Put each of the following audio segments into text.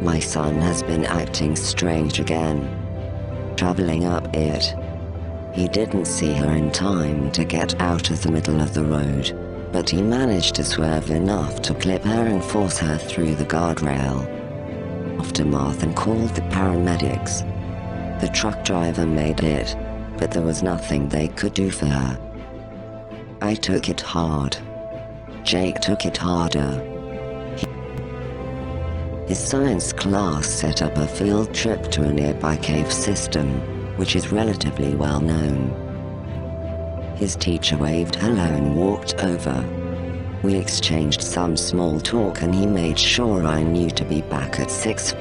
My son has been acting strange again. Traveling up it. He didn't see her in time to get out of the middle of the road, but he managed to swerve enough to clip her and force her through the guardrail. Aftermath and called the paramedics. The truck driver made it, but there was nothing they could do for her. I took it hard. Jake took it harder. His science class set up a field trip to a nearby cave system, which is relatively well known. His teacher waved hello and walked over. We exchanged some small talk and he made sure I knew to be back at 6.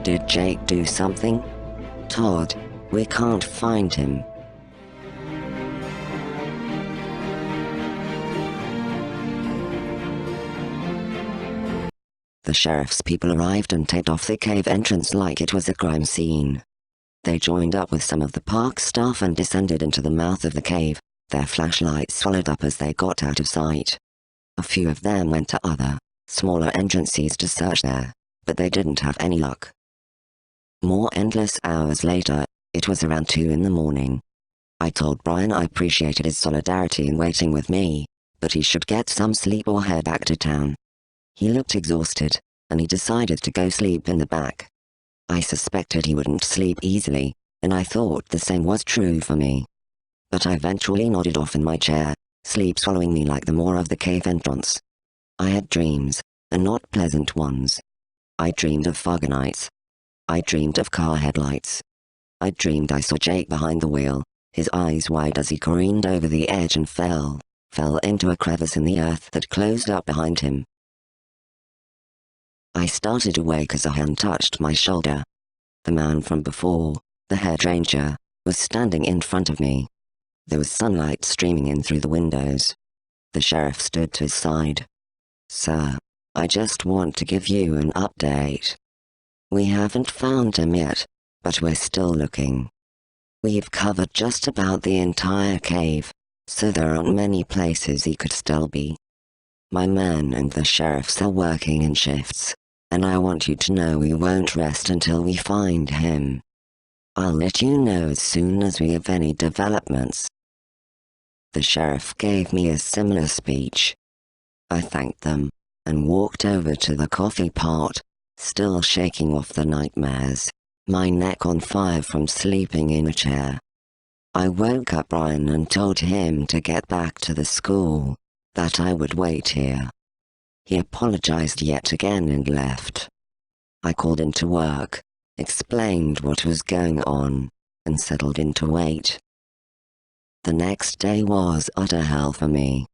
Did Jake do something? Todd, we can't find him. The sheriff's people arrived and taped off the cave entrance like it was a crime scene. They joined up with some of the park staff and descended into the mouth of the cave, their flashlights swallowed up as they got out of sight. A few of them went to other, smaller entrances to search there, but they didn't have any luck. More endless hours later, it was around 2 in the morning. I told Brian I appreciated his solidarity in waiting with me, but he should get some sleep or head back to town. He looked exhausted, and he decided to go sleep in the back. I suspected he wouldn't sleep easily, and I thought the same was true for me. But I eventually nodded off in my chair, sleep swallowing me like the more of the cave entrance. I had dreams, and not pleasant ones. I dreamed of fog nights. I dreamed of car headlights. I dreamed I saw Jake behind the wheel, his eyes wide as he careened over the edge and fell into a crevice in the earth that closed up behind him. I started awake as a hand touched my shoulder. The man from before, the head ranger, was standing in front of me. There was sunlight streaming in through the windows. The sheriff stood to his side. "Sir, I just want to give you an update. We haven't found him yet, but we're still looking. We've covered just about the entire cave, so there aren't many places he could still be. My men and the sheriffs are working in shifts, and I want you to know we won't rest until we find him. I'll let you know as soon as we have any developments." The sheriff gave me a similar speech. I thanked them, and walked over to the coffee pot, still shaking off the nightmares, my neck on fire from sleeping in a chair. I woke up Brian and told him to get back to the school, that I would wait here. He apologized yet again and left. I called into work, explained what was going on, and settled in to wait. The next day was utter hell for me.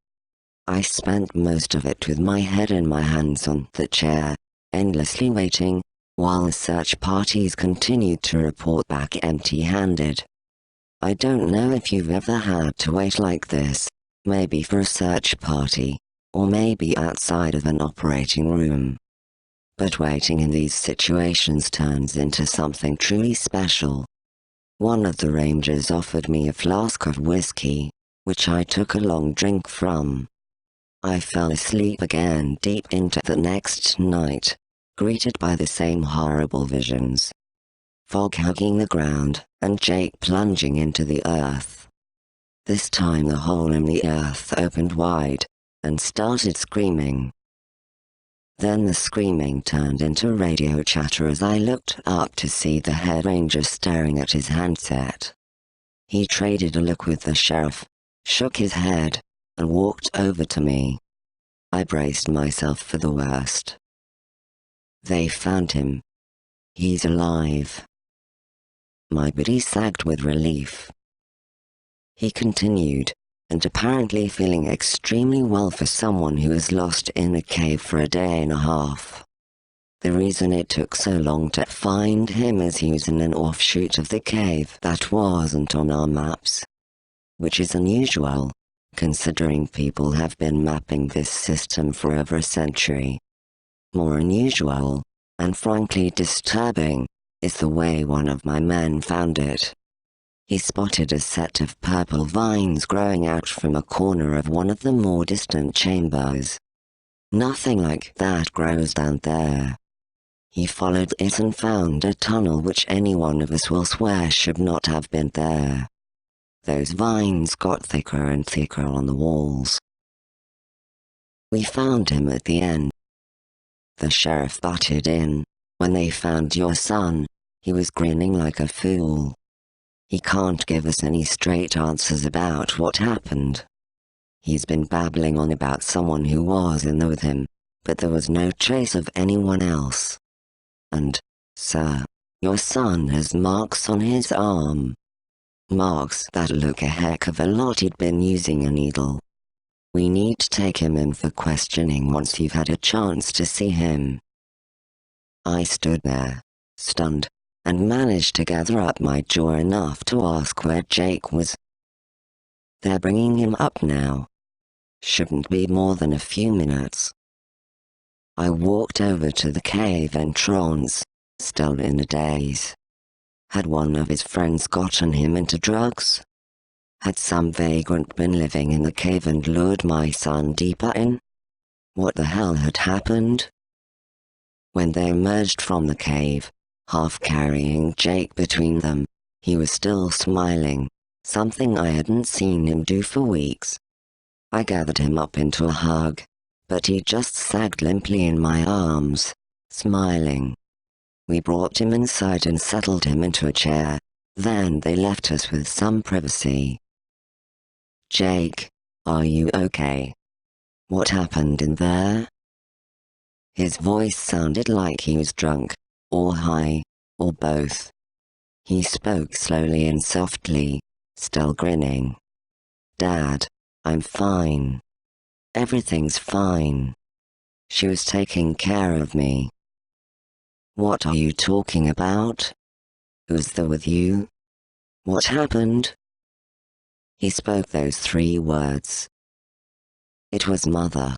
I spent most of it with my head in my hands on the chair, endlessly waiting, while the search parties continued to report back empty-handed. I don't know if you've ever had to wait like this, maybe for a search party, or maybe outside of an operating room. But waiting in these situations turns into something truly special. One of the rangers offered me a flask of whiskey, which I took a long drink from. I fell asleep again deep into the next night, greeted by the same horrible visions. Fog hugging the ground, and Jake plunging into the earth. This time the hole in the earth opened wide, and started screaming. Then the screaming turned into radio chatter as I looked up to see the head ranger staring at his handset. He traded a look with the sheriff, shook his head, and walked over to me. I braced myself for the worst. They found him. He's alive. My body sagged with relief. He continued, and apparently feeling extremely well for someone who was lost in a cave for a day and a half. The reason it took so long to find him is he was in an offshoot of the cave that wasn't on our maps. Which is unusual, considering people have been mapping this system for over a century. More unusual, and frankly disturbing, is the way one of my men found it. he spotted a set of purple vines growing out from a corner of one of the more distant chambers. Nothing like that grows down there. He followed it and found a tunnel which any one of us will swear should not have been there. Those vines got thicker and thicker on the walls. We found him at the end. The sheriff butted in. When they found your son, he was grinning like a fool. He can't give us any straight answers about what happened. He's been babbling on about someone who was in there with him, but there was no trace of anyone else. And, sir, your son has marks on his arm. Marks that look a heck of a lot. He'd been using a needle. We need to take him in for questioning once you've had a chance to see him. I stood there, stunned, and managed to gather up my jaw enough to ask where Jake was. They're bringing him up now. Shouldn't be more than a few minutes. I walked over to the cave entrance, still in a daze. Had one of his friends gotten him into drugs? Had some vagrant been living in the cave and lured my son deeper in? What the hell had happened? When they emerged from the cave, half carrying Jake between them, he was still smiling, something I hadn't seen him do for weeks. I gathered him up into a hug, but he just sagged limply in my arms, smiling. We brought him inside and settled him into a chair, then they left us with some privacy. Jake, are you okay? What happened in there? His voice sounded like he was drunk, or high, or both. He spoke slowly and softly, still grinning. Dad, I'm fine. Everything's fine. She was taking care of me. What are you talking about? Who's there with you? What happened? He spoke those 3 words. It was Mother.